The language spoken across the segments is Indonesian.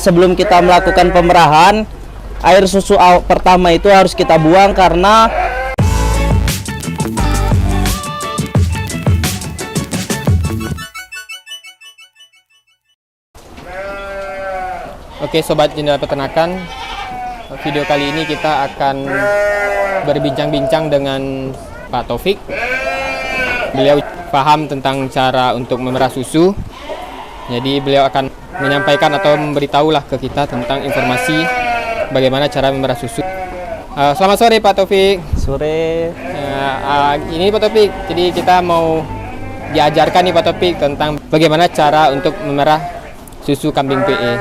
Sebelum kita melakukan pemerahan, air susu pertama itu harus kita buang karena Oke Sobat Jendela Peternakan, video kali ini kita akan berbincang-bincang dengan Pak Taufik. Beliau paham tentang cara untuk memerah susu. Jadi beliau akan menyampaikan atau memberitahulah ke kita tentang informasi bagaimana cara memerah susu. Selamat sore Pak Taufik. sore. Ini Pak Taufik, jadi kita mau diajarkan nih Pak Taufik tentang bagaimana cara untuk memerah susu kambing PE.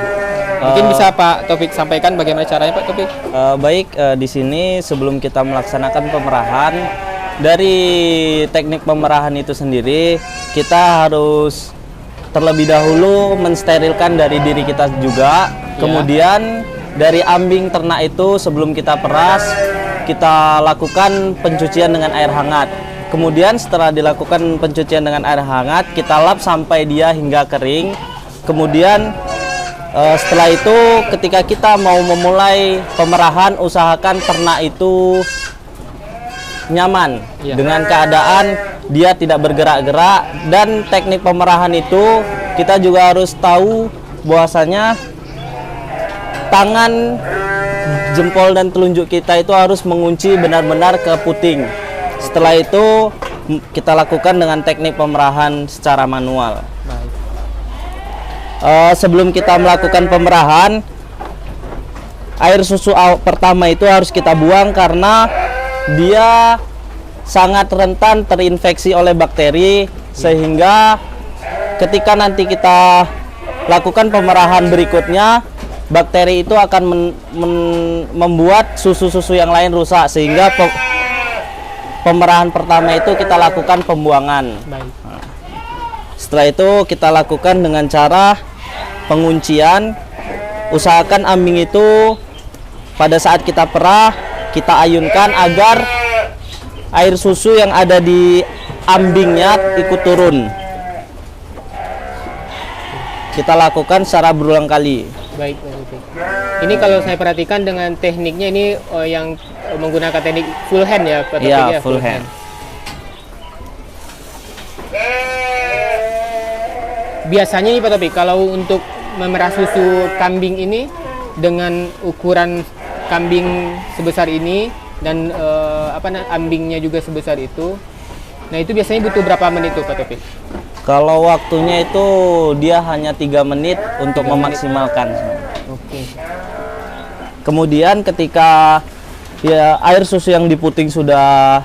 Mungkin bisa Pak Taufik sampaikan bagaimana caranya Pak Taufik? Baik, di sini sebelum kita melaksanakan pemerahan, dari teknik pemerahan itu sendiri kita harus terlebih dahulu mensterilkan dari diri kita juga. Kemudian dari ambing ternak itu sebelum kita peras, kita lakukan pencucian dengan air hangat. Kemudian setelah dilakukan pencucian dengan air hangat, kita lap sampai dia hingga kering. Kemudian setelah itu ketika kita mau memulai pemerahan, usahakan ternak itu nyaman dengan keadaan dia tidak bergerak-gerak. Dan teknik pemerahan itu kita juga harus tahu bahwasanya tangan, jempol dan telunjuk kita itu harus mengunci benar-benar ke puting. Setelah itu kita lakukan dengan teknik pemerahan secara manual. Sebelum kita melakukan pemerahan, air susu pertama itu harus kita buang karena dia sangat rentan terinfeksi oleh bakteri, sehingga ketika nanti kita lakukan pemerahan berikutnya, bakteri itu akan membuat susu-susu yang lain rusak, sehingga pemerahan pertama itu kita lakukan pembuangan. Setelah itu kita lakukan dengan cara penguncian. Usahakan ambing itu pada saat kita perah, kita ayunkan agar air susu yang ada di ambingnya ikut turun. Kita lakukan secara berulang kali. Baik. Ini kalau saya perhatikan dengan tekniknya ini yang menggunakan teknik full hand ya Pak Taufik? Iya, full hand. Biasanya nih Pak Taufik, kalau untuk memerah susu kambing ini dengan ukuran kambing sebesar ini dan ambingnya juga sebesar itu, nah itu biasanya butuh berapa menit tuh Pak Taufik? Kalau waktunya itu dia hanya 3 menit untuk memaksimalkan. Oke. Kemudian ketika air susu yang di puting sudah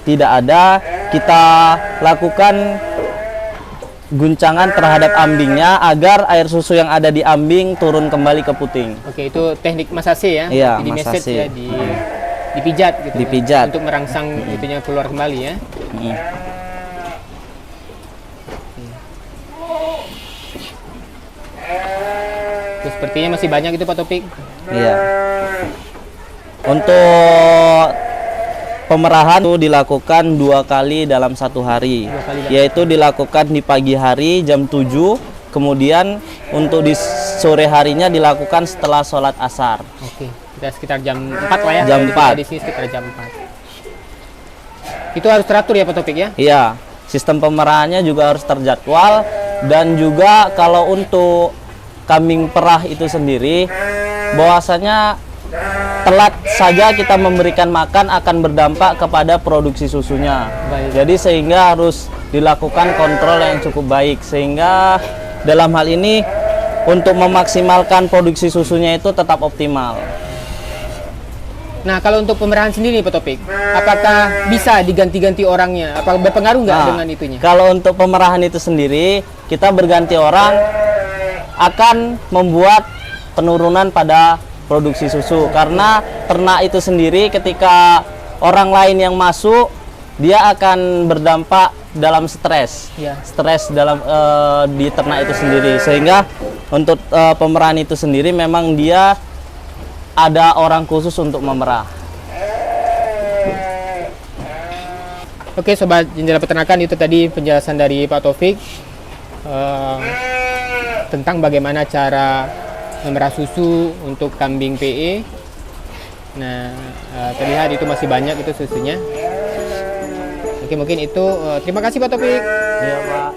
tidak ada, kita lakukan guncangan terhadap ambingnya agar air susu yang ada di ambing turun kembali ke puting. Oke, itu teknik massage ya? Iya, di massage. Ya, dipijat gitu. Dipijat. Untuk merangsang itunya keluar kembali ya. Terus sepertinya masih banyak itu Pak Taufik. Iya. Untuk pemerahan itu dilakukan 2 kali dalam 1 hari, yaitu dilakukan di pagi hari jam 7, kemudian untuk di sore harinya dilakukan setelah sholat asar. Oke, kita sekitar jam 4 lah ya. Jam 4. Di sini sekitar jam 4. Itu harus teratur ya Pak Taufik ya? Iya, sistem pemerahannya juga harus terjadwal. Dan juga kalau untuk kambing perah itu sendiri, bahwasanya telat saja kita memberikan makan akan berdampak kepada produksi susunya. Jadi sehingga harus dilakukan kontrol yang cukup baik, sehingga dalam hal ini untuk memaksimalkan produksi susunya itu tetap optimal. Nah, kalau untuk pemerahan sendiri Pak Taufik, apakah bisa diganti-ganti orangnya? Apakah berpengaruh nggak dengan itunya? Kalau untuk pemerahan itu sendiri, kita berganti orang akan membuat penurunan pada produksi susu, karena ternak itu sendiri ketika orang lain yang masuk, dia akan berdampak dalam stres, stres dalam di ternak itu sendiri, sehingga untuk pemerahan itu sendiri memang dia ada orang khusus untuk memerah. Oke Sobat Jendela Peternakan, itu tadi penjelasan dari Pak Taufik tentang bagaimana cara memerah susu untuk kambing PE. Nah, terlihat itu masih banyak itu susunya. Oke, mungkin itu. Terima kasih Pak Taufik. Iya, Pak.